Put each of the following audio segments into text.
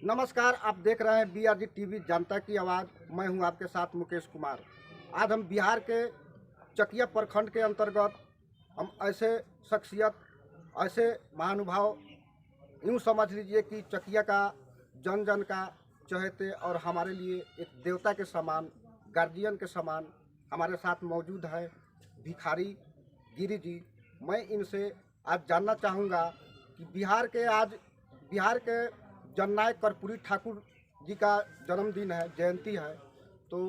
नमस्कार, आप देख रहे हैं BRG टीवी जनता की आवाज़। मैं हूं आपके साथ मुकेश कुमार। आज हम बिहार के चकिया प्रखंड के अंतर्गत हम ऐसे शख्सियत, ऐसे महानुभाव, यूं समझ लीजिए कि चकिया का जन जन का चहेते और हमारे लिए एक देवता के समान, गार्जियन के समान हमारे साथ मौजूद है भिखारी गिरी जी। मैं इनसे आज जानना चाहूँगा कि बिहार के जननायक कर्पूरी ठाकुर जी का जन्मदिन है, जयंती है, तो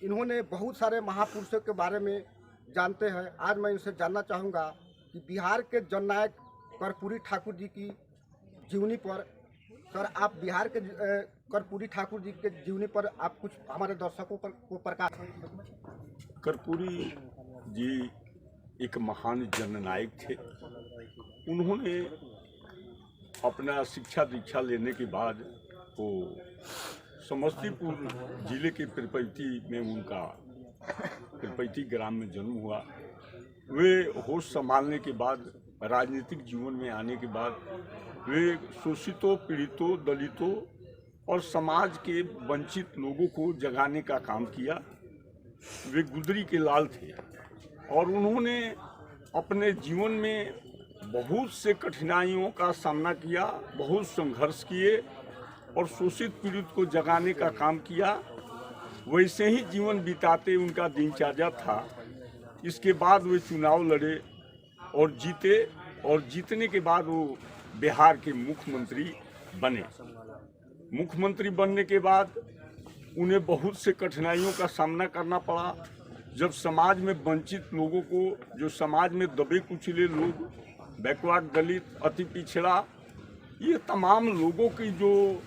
इन्होंने बहुत सारे महापुरुषों के बारे में जानते हैं। आज मैं इनसे जानना चाहूँगा कि बिहार के जननायक कर्पूरी ठाकुर जी की जीवनी पर, सर आप बिहार के कर्पूरी ठाकुर जी के जीवनी पर आप कुछ हमारे दर्शकों पर को प्रकाश। कर्पूरी जी एक महान जननायक थे। उन्होंने अपना शिक्षा दीक्षा लेने के बाद वो समस्तीपुर जिले के पिरपैती में उनका पिरपैती ग्राम में जन्म हुआ। वे होश संभालने के बाद, राजनीतिक जीवन में आने के बाद वे शोषितों, पीड़ितों, दलितों और समाज के वंचित लोगों को जगाने का काम किया। वे गुदरी के लाल थे और उन्होंने अपने जीवन में बहुत से कठिनाइयों का सामना किया, बहुत संघर्ष किए और शोषित पीड़ित को जगाने का काम किया। वैसे ही जीवन बिताते उनका दिनचर्या था। इसके बाद वे चुनाव लड़े और जीते, और जीतने के बाद वो बिहार के मुख्यमंत्री बने। मुख्यमंत्री बनने के बाद उन्हें बहुत से कठिनाइयों का सामना करना पड़ा। जब समाज में वंचित लोगों को, जो समाज में दबे कुचले लोग, बैकवर्ड, दलित, अति पिछड़ा, ये तमाम लोगों की जो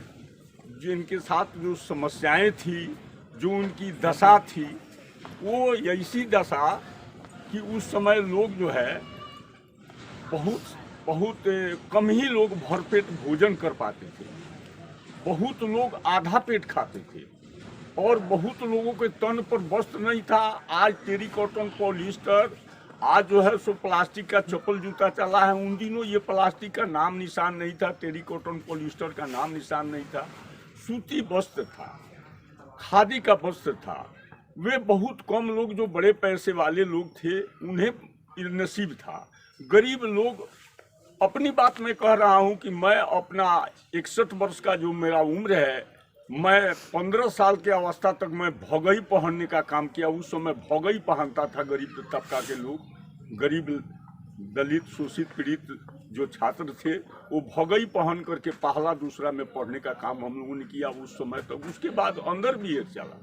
जिनके साथ जो समस्याएं थी, जो उनकी दशा थी, वो ऐसी दशा कि उस समय लोग जो है बहुत कम ही लोग भरपेट भोजन कर पाते थे। बहुत लोग आधा पेट खाते थे और बहुत लोगों के तन पर वस्त्र नहीं था। आज टेरिकॉटन, पॉलिस्टर, आज जो है सो प्लास्टिक का चप्पल जूता चला है। उन दिनों ये प्लास्टिक का नाम निशान नहीं था, टेरिकॉटन, पॉलिस्टर का नाम निशान नहीं था। सूती वस्त्र था, खादी का वस्त्र था। वे बहुत कम लोग, जो बड़े पैसे वाले लोग थे, उन्हें नसीब था। गरीब लोग, अपनी बात मैं कह रहा हूँ कि मैं अपना 61 वर्ष का जो मेरा उम्र है, मैं 15 साल की अवस्था तक मैं भौगई पहनने का काम किया। उस समय भौगई पहनता था गरीब तबका के लोग। गरीब, दलित, शोषित, पीड़ित जो छात्र थे, वो भौगई पहन करके पहला दूसरा में पढ़ने का काम हम लोगों ने किया उस समय तक। उसके बाद अंडरवियर चला,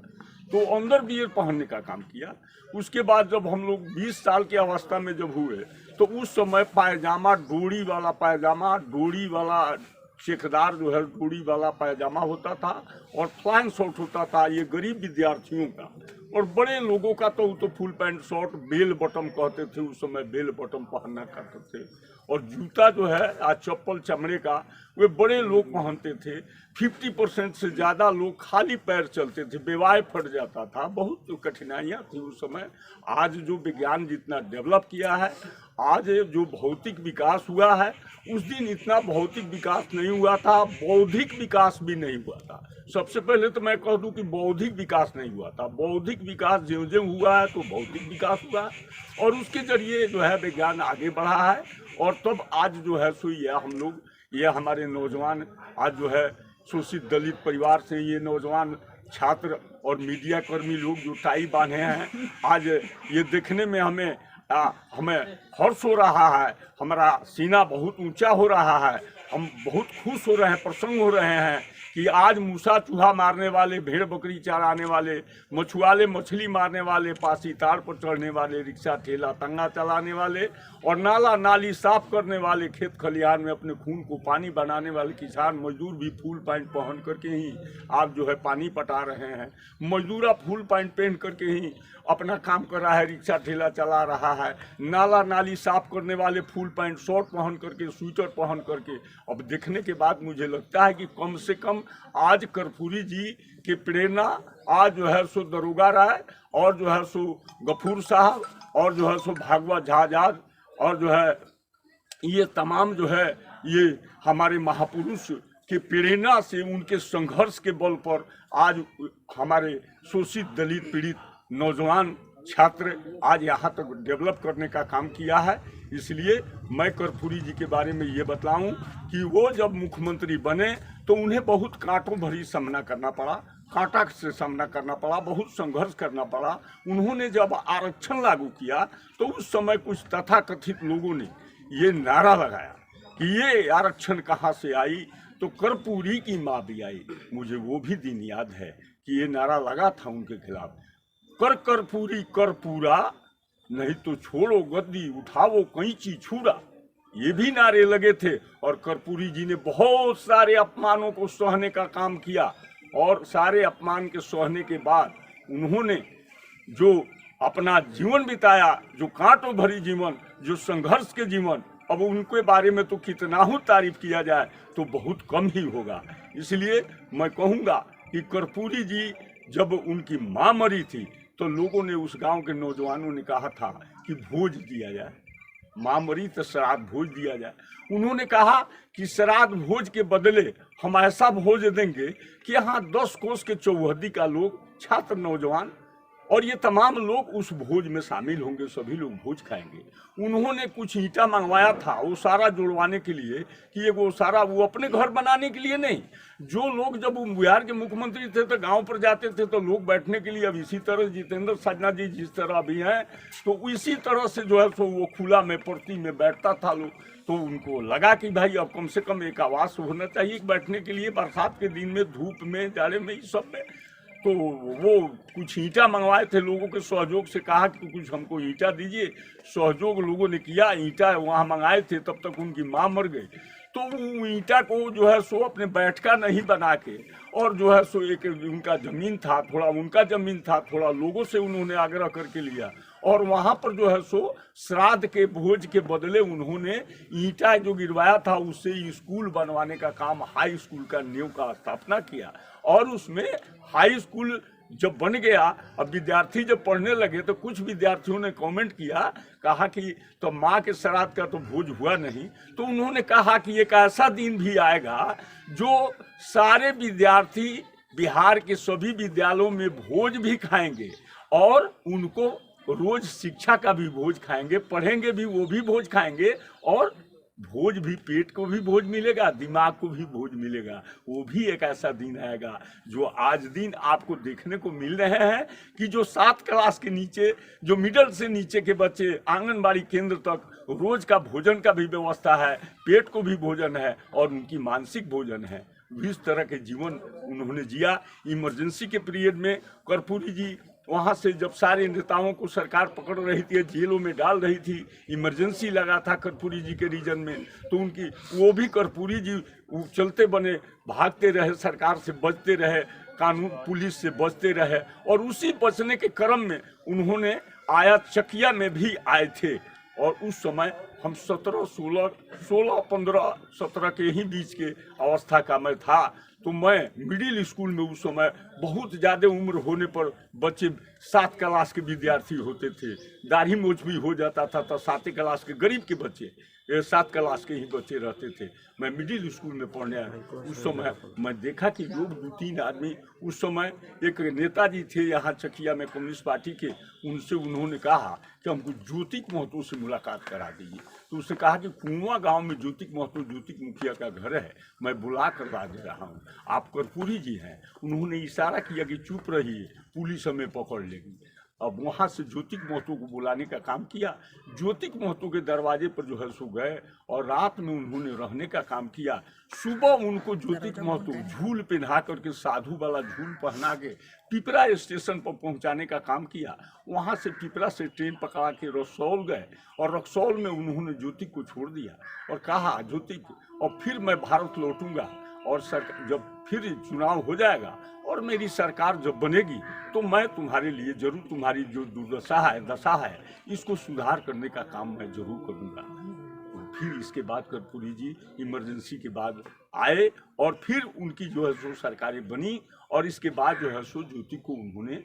तो अंडरवियर पहनने का काम किया। उसके बाद जब हम लोग 20 साल की अवस्था में जब हुए, तो उस समय पायजामा, डोरी वाला पायजामा, डोरी वाला चेकदार जो है डोरी वाला पायजामा होता था और फ्लैंग शर्ट होता था, ये गरीब विद्यार्थियों का। और बड़े लोगों का तो full pant shirt, bell button कहते थे उस समय, बेल बटन पहनना करते थे। और जूता जो है, आज चप्पल चमड़े का, वे बड़े लोग पहनते थे। 50% से ज़्यादा लोग खाली पैर चलते थे, बेवाय फट जाता था। बहुत कठिनाइयाँ थी उस समय। आज जो विज्ञान जितना डेवलप किया है, आज जो भौतिक विकास हुआ है, उस दिन इतना भौतिक विकास नहीं हुआ था, बौद्धिक विकास भी नहीं हुआ था। सबसे पहले तो मैं कह दूं कि बौद्धिक विकास नहीं हुआ था। बौद्धिक विकास ज्यों ज्यों हुआ है तो भौतिक विकास हुआ और उसके जरिए जो है विज्ञान आगे बढ़ा है। और तब आज जो है सो ये हम लोग, ये हमारे नौजवान आज जो है शोषित दलित परिवार से ये नौजवान छात्र और मीडिया कर्मी लोग जो टाई बांधे हैं, आज ये देखने में हमें हर्ष हो रहा है। हमारा सीना बहुत ऊंचा हो रहा है। हम बहुत खुश हो रहे हैं, प्रसन्न हो रहे हैं कि आज मूसा चूहा मारने वाले, भेड़ बकरी चराने वाले, मछुआरे मछली मारने वाले, पासी तार पर चढ़ने वाले, रिक्शा ठेला तंगा चलाने वाले और नाला नाली साफ करने वाले, खेत खलिहान में अपने खून को पानी बनाने वाले किसान मजदूर भी फुल पैंट पहन करके ही आप जो है पानी पटा रहे हैं। मजदूरा फुल पैंट पहन करके ही अपना काम कर रहा है, रिक्शा ठेला चला रहा है। नाला नाली साफ करने वाले फुल पैंट शर्ट पहन करके, स्वेटर पहन करके। अब देखने के बाद मुझे लगता है कि कम से कम आज कर्पूरी जी की प्रेरणा, आज जो है सो दरोगा राय और जो है सो गफूर साहब और जो है सो भागवत झा और जो है ये तमाम जो है ये हमारे महापुरुष के प्रेरणा से, उनके संघर्ष के बल पर आज हमारे शोषित दलित पीड़ित नौजवान छात्र आज यहाँ तक डेवलप करने का काम किया है। इसलिए मैं कर्पूरी जी के बारे में ये बतलाऊं कि वो जब मुख्यमंत्री बने तो उन्हें बहुत कांटों भरी सामना करना पड़ा, कांटा से सामना करना पड़ा, बहुत संघर्ष करना पड़ा। उन्होंने जब आरक्षण लागू किया तो उस समय कुछ तथाकथित लोगों ने ये नारा लगाया कि ये आरक्षण कहाँ से आई, तो कर्पूरी की माँ भी आई। मुझे वो भी दिन याद है कि ये नारा लगा था उनके खिलाफ, कर्पूरी कर पूरा, नहीं तो छोड़ो गद्दी उठाओ कैंची छुरा। ये भी नारे लगे थे और कर्पूरी जी ने बहुत सारे अपमानों को सहने का काम किया और सारे अपमान के सहने के बाद उन्होंने जो अपना जीवन बिताया, जो कांटों भरी जीवन, जो संघर्ष के जीवन, अब उनके बारे में तो कितना ही तारीफ किया जाए तो बहुत कम ही होगा। इसलिए मैं कहूँगा कि कर्पूरी जी जब उनकी माँ मरी थी तो लोगों ने, उस गांव के नौजवानों ने कहा था कि भोज दिया जाए, माँ मरी तो श्राद्ध भोज दिया जाए। उन्होंने कहा कि श्राद्ध भोज के बदले हम ऐसा भोज देंगे कि यहाँ 10 कोस के चौहद्दी का लोग, छात्र, नौजवान और ये तमाम लोग उस भोज में शामिल होंगे, सभी लोग भोज खाएंगे। उन्होंने कुछ ईंटा मंगवाया था वो सारा जोड़वाने के लिए कि वो सारा वो अपने घर बनाने के लिए नहीं। जो लोग जब बिहार के मुख्यमंत्री थे तो गांव पर जाते थे तो लोग बैठने के लिए, अब इसी तरह जितेंद्र साजना जी जिस तरह अभी हैं तो इसी तरह से जो है सो वो खुला में पर्ती में बैठता था लोग। तो उनको लगा कि भाई अब कम से कम एक आवास होना चाहिए बैठने के लिए, बरसात के दिन में, धूप में, जाड़े में, इस सब में। तो वो कुछ ईंटा मंगवाए थे लोगों के सहयोग से, कहा कि कुछ हमको ईंटा दीजिए। सहयोग लोगों ने किया, ईंटा वहाँ मंगाए थे, तब तक उनकी माँ मर गई। तो वो ईंटा को जो है सो अपने बैठका नहीं बना के, और जो है सो एक उनका ज़मीन था, थोड़ा उनका ज़मीन था, थोड़ा लोगों से उन्होंने आग्रह करके लिया और वहाँ पर जो है सो श्राद्ध के भोज के बदले उन्होंने ईंटा जो गिरवाया था उससे स्कूल बनवाने का काम, हाई स्कूल का नींव का स्थापना किया। और उसमें हाई स्कूल जब बन गया, अब विद्यार्थी जब पढ़ने लगे तो कुछ विद्यार्थियों ने कमेंट किया, कहा कि तो माँ के श्राद्ध का तो भोज हुआ नहीं। तो उन्होंने कहा कि एक ऐसा दिन भी आएगा जो सारे विद्यार्थी बिहार के सभी विद्यालयों में भोज भी खाएंगे और उनको रोज शिक्षा का भी भोज खाएंगे, पढ़ेंगे भी, वो भी भोज खाएंगे और भोज भी, पेट को भी भोज मिलेगा, दिमाग को भी भोज मिलेगा। वो भी एक ऐसा दिन आएगा जो आज दिन आपको देखने को मिल रहे हैं कि जो 7 क्लास के नीचे, जो मिडिल से नीचे के बच्चे आंगनबाड़ी केंद्र तक रोज का भोजन का भी व्यवस्था है, पेट को भी भोजन है और उनकी मानसिक भोजन है। इस तरह के जीवन उन्होंने जिया। इमरजेंसी के पीरियड में कर्पूरी जी वहाँ से जब सारे नेताओं को सरकार पकड़ रही थी, जेलों में डाल रही थी, इमरजेंसी लगा था कर्पूरी जी के रीजन में, तो उनकी वो भी कर्पूरी जी चलते बने, भागते रहे, सरकार से बचते रहे, कानून पुलिस से बचते रहे और उसी बचने के क्रम में उन्होंने आया चकिया में भी आए थे। और उस समय हम 16, 15, 17 के ही बीच के अवस्था का मैं था। तो मैं मिडिल स्कूल में उस समय बहुत ज़्यादा उम्र होने पर बच्चे 7 क्लास के विद्यार्थी होते थे, दाढ़ी मूंछ भी हो जाता था, तो 7 क्लास के गरीब के बच्चे, 7 क्लास के ही बच्चे रहते थे। मैं मिडिल स्कूल में पढ़ने आया, उस समय मैं देखा कि लोग 2-3 आदमी, उस समय एक नेताजी थे यहाँ चकिया में कम्युनिस्ट पार्टी के, उनसे उन्होंने कहा कि हमको ज्योतिक महतो से मुलाकात करा दीजिए। तो उसने कहा कि कुआं गांव में ज्योतिक महतो, ज्योतिक मुखिया का घर है, मैं बुला कर ला दे रहा हूँ, आप कर्पूरी जी हैं। उन्होंने इशारा किया कि चुप रहिए, पुलिस हमें पकड़ लेगी। अब वहाँ से ज्योतिक महतो को बुलाने का काम किया। ज्योतिक महतो के दरवाजे पर जो है सो गए और रात में उन्होंने रहने का काम किया। सुबह उनको ज्योतिक महतो झूल पहना करके, साधु वाला झूल पहना के पिपरा स्टेशन पर पहुंचाने का काम किया। वहां से पिपरा से ट्रेन पकड़ा के रक्सौल गए और रक्सौल में उन्होंने ज्योतिक को छोड़ दिया और कहा ज्योतिक, और फिर मैं भारत लौटूंगा और जब फिर चुनाव हो जाएगा और मेरी सरकार जब बनेगी तो मैं तुम्हारे लिए जरूर, तुम्हारी जो दुर्दशा है, दशा है, इसको सुधार करने का काम मैं जरूर करूंगा। फिर इसके बाद कर्पूरी जी इमरजेंसी के बाद आए और फिर उनकी जो है सो सरकारें बनी और इसके बाद जो है सो ज्योति को उन्होंने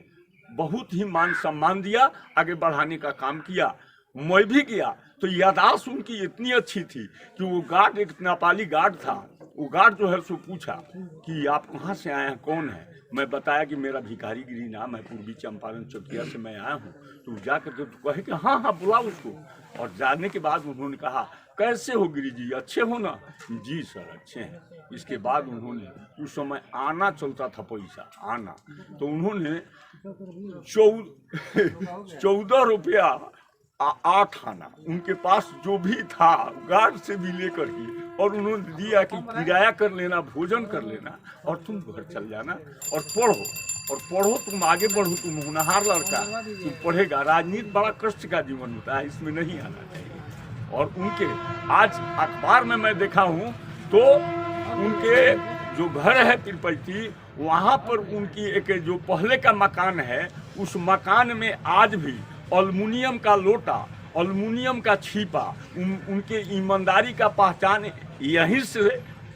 बहुत ही मान सम्मान दिया, आगे बढ़ाने का काम किया। मैं भी गया तो यादाश्त उनकी इतनी अच्छी थी कि वो गार्ड, एक नेपाली गार्ड था, वो गार्ड जो है सो पूछा कि आप कहाँ से आए हैं, कौन है। मैं बताया कि मेरा भिखारीगिरी नाम है, पूर्वी चंपारण चकिया से मैं आया हूँ। तो जा करके तो कहे कि हाँ हाँ बुलाओ उसको। और जाने के बाद उन्होंने कहा कैसे हो गिरी जी, अच्छे हो ना? जी सर अच्छे हैं। इसके बाद उन्होंने, उस समय आना चलता था पैसा आना, तो उन्होंने 14 रुपया 8 आना उनके पास जो भी था गार्ड से भी लेकर के, और उन्होंने दिया कि किराया कर लेना, भोजन कर लेना और तुम घर चल जाना और पढ़ो, और पढ़ो तुम आगे बढ़ो, तुम होनहार लड़का, तुम पढ़ेगा। राजनीति बड़ा कष्ट का जीवन होता है, इसमें नहीं आना चाहिए। और उनके आज अखबार में मैं देखा हूँ तो उनके जो घर है तिरुपति, वहाँ पर उनकी एक जो पहले का मकान है, उस मकान में आज भी एल्युमिनियम का लोटा, एल्युमिनियम का छीपा, उनके ईमानदारी का पहचान यहीं से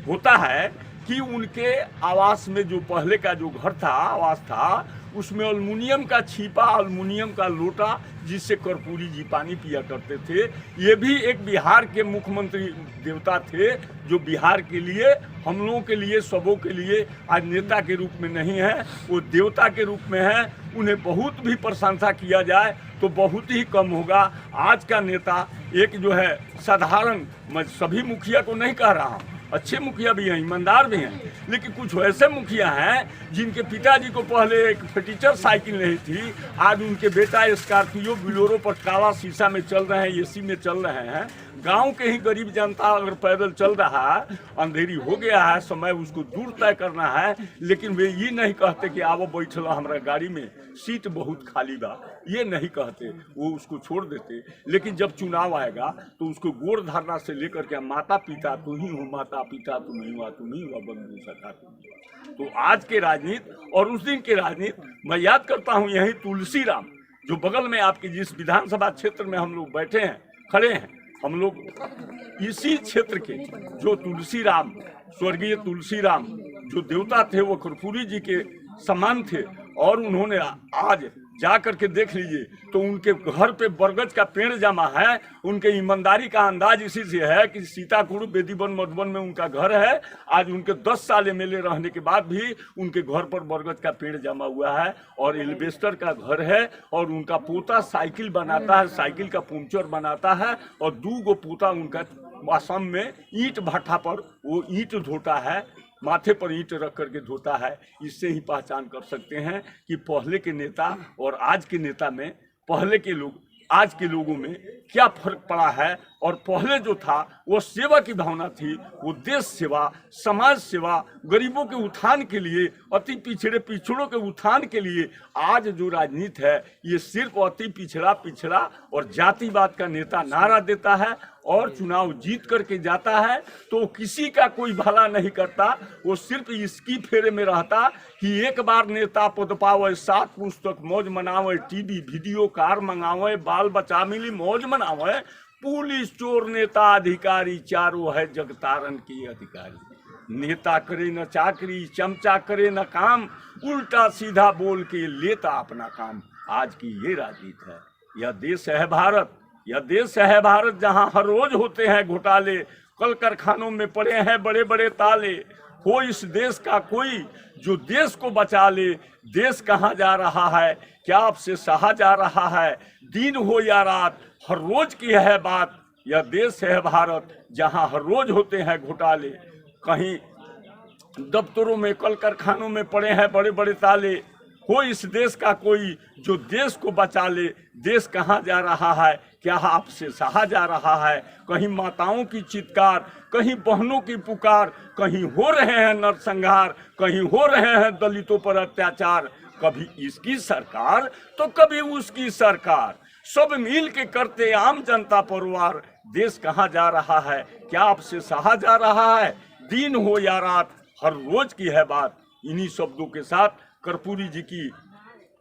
होता है कि उनके आवास में जो पहले का जो घर था, आवास था, उसमें एल्युमिनियम का छीपा, एल्युमिनियम का लोटा, जिससे कर्पूरी जी पानी पिया करते थे। ये भी एक बिहार के मुख्यमंत्री देवता थे, जो बिहार के लिए, हम लोगों के लिए, सबों के लिए आज नेता के रूप में नहीं है, वो देवता के रूप में है। उन्हें बहुत भी प्रशंसा किया जाए तो बहुत ही कम होगा। आज का नेता एक जो है साधारण, मैं सभी मुखिया को नहीं कह रहा हूँ, अच्छे मुखिया भी हैं, ईमानदार भी हैं, लेकिन कुछ ऐसे मुखिया हैं जिनके पिताजी को पहले एक फटीचर साइकिल नहीं थी, आज उनके बेटा स्कॉर्पियो बिलोरो पर काला शीशा में चल रहे हैं, एसी में चल रहे हैं। गांव के ही गरीब जनता अगर पैदल चल रहा है, अंधेरी हो गया है, समय उसको दूर तय करना है, लेकिन वे ये नहीं कहते कि आवो बैठल हमारा गाड़ी में, सीट बहुत खाली बा, ये नहीं कहते, वो उसको छोड़ देते। लेकिन जब चुनाव आएगा तो उसको गोड़ धरना से लेकर के माता पिता तू ही हो, माता पिता तुम ही हुआ, तुम ही हुआ, बंधु सखा तुम हुआ। तो आज के राजनीति और उस दिन के राजनीति मैं याद करता हूँ, यही तुलसीराम जो बगल में आपके जिस विधानसभा क्षेत्र में हम लोग बैठे हैं, खड़े हैं, हम लोग इसी क्षेत्र के जो तुलसीराम, स्वर्गीय तुलसीराम जो देवता थे, वो कर्पूरी जी के समान थे। और उन्होंने आज जा करके देख लीजिए तो उनके घर पे बरगद का पेड़ जमा है। उनके ईमानदारी का अंदाज इसी से है कि सीताकुड़ बेदीवन मधुबन में उनका घर है। आज उनके 10 साल एमएलए रहने के बाद भी उनके घर पर बरगद का पेड़ जमा हुआ है और एल्वेस्टर का घर है। और उनका पोता साइकिल बनाता है, साइकिल का पंक्चर बनाता है, और 2 गो पोता उनका असम में ईंट भट्ठा पर वो ईंट धोता है, माथे पर ईंट रख करके धोता है। इससे ही पहचान कर सकते हैं कि पहले के नेता और आज के नेता में, पहले के लोग आज के लोगों में क्या फर्क पड़ा है। और पहले जो था वो सेवा की भावना थी, वो देश सेवा, समाज सेवा, गरीबों के उत्थान के लिए, अति पिछड़ों के उत्थान के लिए। आज जो राजनीति है ये सिर्फ अति पिछड़ा और जातिवाद का नेता नारा देता है और चुनाव जीत करके जाता है तो किसी का कोई भला नहीं करता। वो सिर्फ इसकी फेरे में रहता कि एक बार नेता पद पावे, 7 पुस्तक मौज मनावे, टीवी वीडियो कार मंगावे, बाल बच्चा मिली मौज मनावे, पुलिस चोर नेता अधिकारी चारों है जगतारन की अधिकारी। नेता करे न चाकरी, चमचा करे न काम, उल्टा सीधा बोल के लेता अपना काम। आज की ये राजनीति है। यह देश है भारत, यह देश है भारत जहां हर रोज होते हैं घोटाले, कल कारखानों में पड़े हैं बड़े बड़े ताले। हो इस देश का कोई जो देश को बचा ले, देश कहाँ जा रहा है, क्या आपसे सहा जा रहा है, दिन हो या रात हर रोज की है बात। यह देश है भारत जहां हर रोज होते हैं घोटाले, कहीं दफ्तरों में कल कारखानों में पड़े हैं बड़े बड़े ताले। हो इस देश का कोई जो देश को बचा ले, देश कहाँ जा रहा है, क्या आपसे सहा जा रहा है। कहीं माताओं की चित्कार, कहीं बहनों की पुकार, कहीं हो रहे हैं नरसंहार, कहीं हो रहे हैं दलितों पर अत्याचार। कभी इसकी सरकार तो कभी उसकी सरकार, सब मिल के करते आम जनता पर वार। देश कहाँ जा रहा है, क्या आपसे सहा जा रहा है, दिन हो या रात हर रोज की है बात। इन्हीं शब्दों के साथ कर्पूरी जी की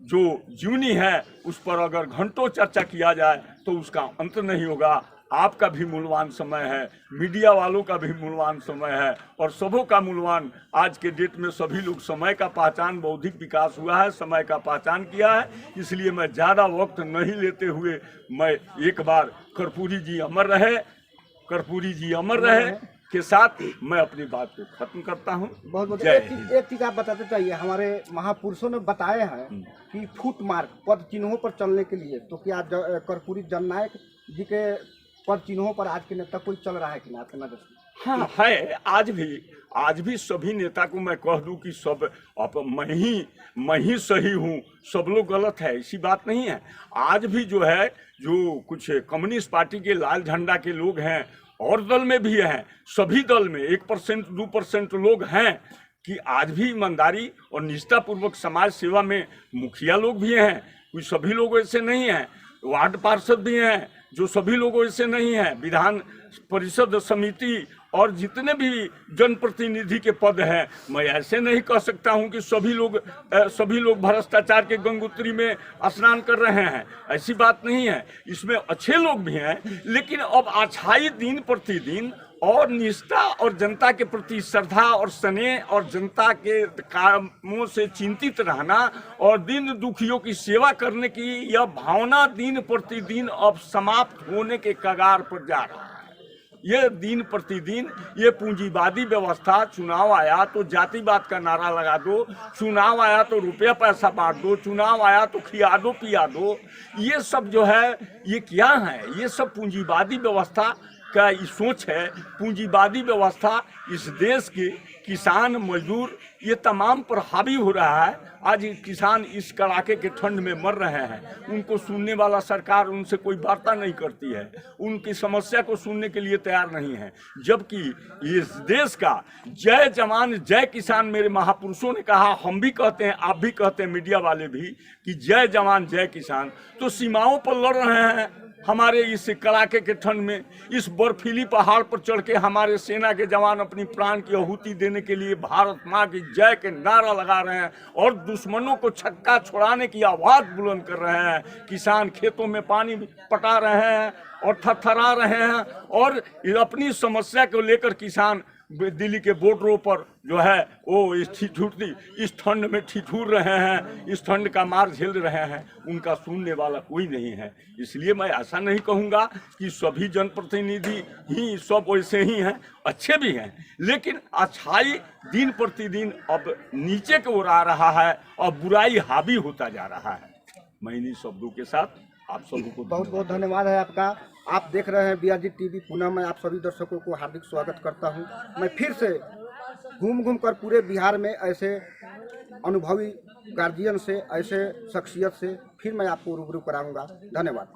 जो जीवनी है उस पर अगर घंटों चर्चा किया जाए तो उसका अंत नहीं होगा। आपका भी मूल्यवान समय है, मीडिया वालों का भी मूल्यवान समय है, और सबों का मूल्यवान। आज के डेट में सभी लोग समय का पहचान, बौद्धिक विकास हुआ है, समय का पहचान किया है। इसलिए मैं ज़्यादा वक्त नहीं लेते हुए मैं एक बार कर्पूरी जी अमर रहे, कर्पूरी जी अमर रहे, के साथ मैं अपनी बात को खत्म करता हूँ। बहुत बहुत जय एक चीज आप बताते चाहिए, हमारे महापुरुषों ने बताए हैं कि फुट मार्क पद चिन्हों पर चलने के लिए, तो क्या कर्पूरी जननायक जी के पद चिन्हों पर आज के नेता कोई चल रहा है कि ना आपके नजर से? हाँ है, आज भी सभी नेता को मैं कह दूं कि सब अब मैं ही सही हूँ, सब लोग गलत है, ऐसी बात नहीं है। आज भी जो है, जो कुछ कम्युनिस्ट पार्टी के लाल झंडा के लोग हैं और दल में भी हैं, सभी दल में 1% 2% लोग हैं कि आज भी ईमानदारी और निष्ठापूर्वक समाज सेवा में मुखिया लोग भी हैं, कोई सभी लोग ऐसे नहीं हैं। वार्ड पार्षद भी हैं जो सभी लोग ऐसे नहीं हैं। विधान परिषद समिति और जितने भी जनप्रतिनिधि के पद हैं, मैं ऐसे नहीं कह सकता हूं कि सभी लोग भ्रष्टाचार के गंगोत्री में स्नान कर रहे हैं, ऐसी बात नहीं है। इसमें अच्छे लोग भी हैं, लेकिन अब अच्छाई दिन प्रतिदिन और निष्ठा और जनता के प्रति श्रद्धा और स्नेह और जनता के कामों से चिंतित रहना और दीन दुखियों की सेवा करने की यह भावना दिन प्रतिदिन अब समाप्त होने के कगार पर जा रहा है। ये दिन प्रतिदिन ये पूंजीवादी व्यवस्था, चुनाव आया तो जातिवाद का नारा लगा दो, चुनाव आया तो रुपया पैसा बांट दो, चुनाव आया तो खिया दो पिया दो, ये सब जो है ये क्या है? ये सब पूंजीवादी व्यवस्था का ये सोच है। पूंजीवादी व्यवस्था इस देश के किसान मजदूर ये तमाम पर हावी हो रहा है। आज किसान इस कड़ाके के ठंड में मर रहे हैं, उनको सुनने वाला सरकार उनसे कोई वार्ता नहीं करती है, उनकी समस्या को सुनने के लिए तैयार नहीं है। जबकि इस देश का जय जवान जय किसान मेरे महापुरुषों ने कहा, हम भी कहते हैं, आप भी कहते हैं, मीडिया वाले भी, कि जय जवान जय किसान। तो सीमाओं पर लड़ रहे हैं हमारे इस कड़ाके के ठंड में, इस बर्फीली पहाड़ पर चढ़ के हमारे सेना के जवान अपनी प्राण की आहुति देने के लिए भारत माँ की जय के नारा लगा रहे हैं और दुश्मनों को छक्का छुड़ाने की आवाज बुलंद कर रहे हैं। किसान खेतों में पानी पटा रहे हैं और थरथरा रहे हैं और अपनी समस्या को लेकर किसान दिल्ली के बॉर्डरों पर जो है वो इस ठंड में ठिठुर रहे हैं, इस ठंड का मार झेल रहे हैं, उनका सुनने वाला कोई नहीं है। इसलिए मैं ऐसा नहीं कहूँगा कि सभी जनप्रतिनिधि ही सब वैसे ही हैं, अच्छे भी हैं, लेकिन अच्छाई दिन प्रतिदिन अब नीचे की ओर आ रहा है और बुराई हावी होता जा रहा है। मैं इन्हीं शब्दों के साथ आप सभी को बहुत बहुत धन्यवाद है आपका। आप देख रहे हैं BRG TV। पुनः मैं आप सभी दर्शकों को हार्दिक स्वागत करता हूं। मैं फिर से घूम कर पूरे बिहार में ऐसे अनुभवी गार्जियन से, ऐसे शख्सियत से फिर मैं आपको रूबरू कराऊंगा। धन्यवाद।